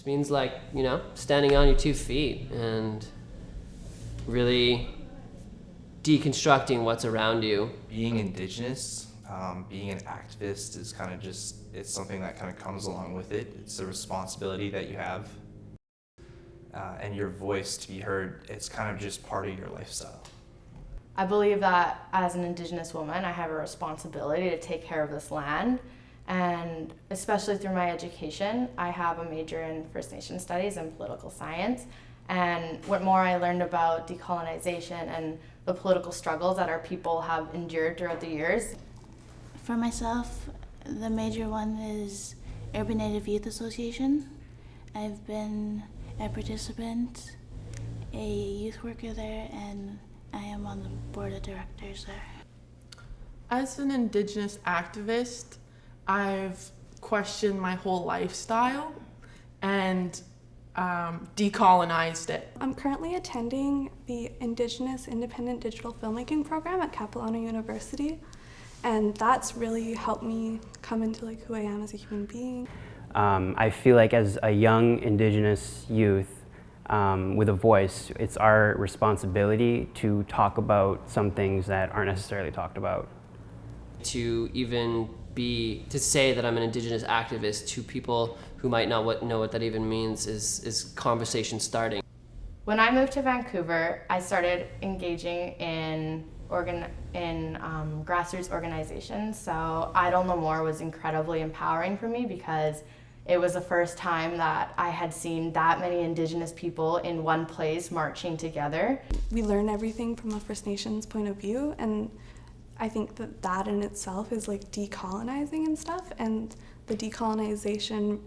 means like, you know, standing on your 2 feet and really deconstructing what's around you. Being Indigenous, being an activist is kind of just, it's something that kind of comes along with it. It's a responsibility that you have. And your voice to be heard, it's kind of just part of your lifestyle. I believe that as an Indigenous woman, I have a responsibility to take care of this land. And especially through my education, I have a major in First Nation Studies and political science. And what more I learned about decolonization and the political struggles that our people have endured throughout the years. For myself, the major one is Urban Native Youth Association. I've been a participant, a youth worker there, and I am on the board of directors there. As an Indigenous activist, I've questioned my whole lifestyle and decolonized it. I'm currently attending the Indigenous Independent Digital Filmmaking program at Capilano University, and that's really helped me come into like who I am as a human being. I feel like as a young Indigenous youth with a voice, it's our responsibility to talk about some things that aren't necessarily talked about. To even to say that I'm an Indigenous activist to people who might not know what that even means is conversation starting. When I moved to Vancouver, I started engaging in grassroots organizations. So Idle No More was incredibly empowering for me because it was the first time that I had seen that many Indigenous people in one place marching together. We learn everything from a First Nations point of view, and I think that that in itself is like decolonizing and stuff, and the decolonization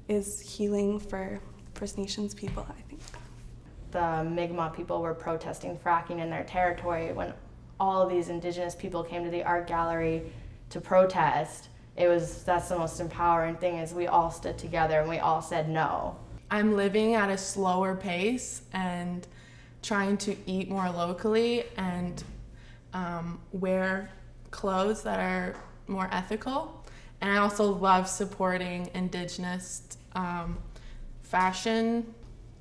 is healing for First Nations people, I think. The Mi'kmaq people were protesting fracking in their territory. When all of these Indigenous people came to the art gallery to protest, that's the most empowering thing, is we all stood together and we all said no. I'm living at a slower pace and trying to eat more locally and wear clothes that are more ethical. And I also love supporting Indigenous fashion.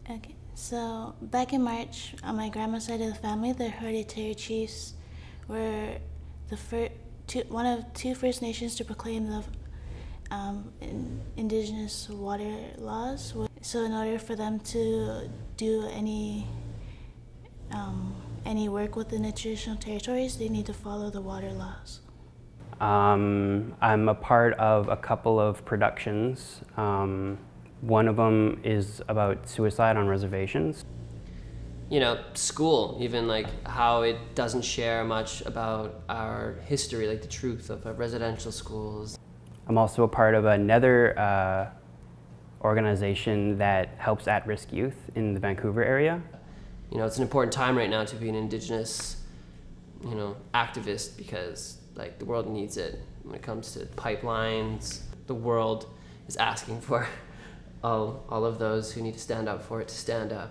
Okay, so back in March, on my grandma's side of the family, the hereditary chiefs were one of 2 First Nations to proclaim the Indigenous water laws. So in order for them to do any work within the traditional territories, they need to follow the water laws. I'm a part of a couple of productions. One of them is about suicide on reservations. You know, school, even like how it doesn't share much about our history, like the truth of our residential schools. I'm also a part of another organization that helps at-risk youth in the Vancouver area. You know, it's an important time right now to be an Indigenous, you know, activist, because like the world needs it. When it comes to pipelines, the world is asking for all of those who need to stand up for it to stand up.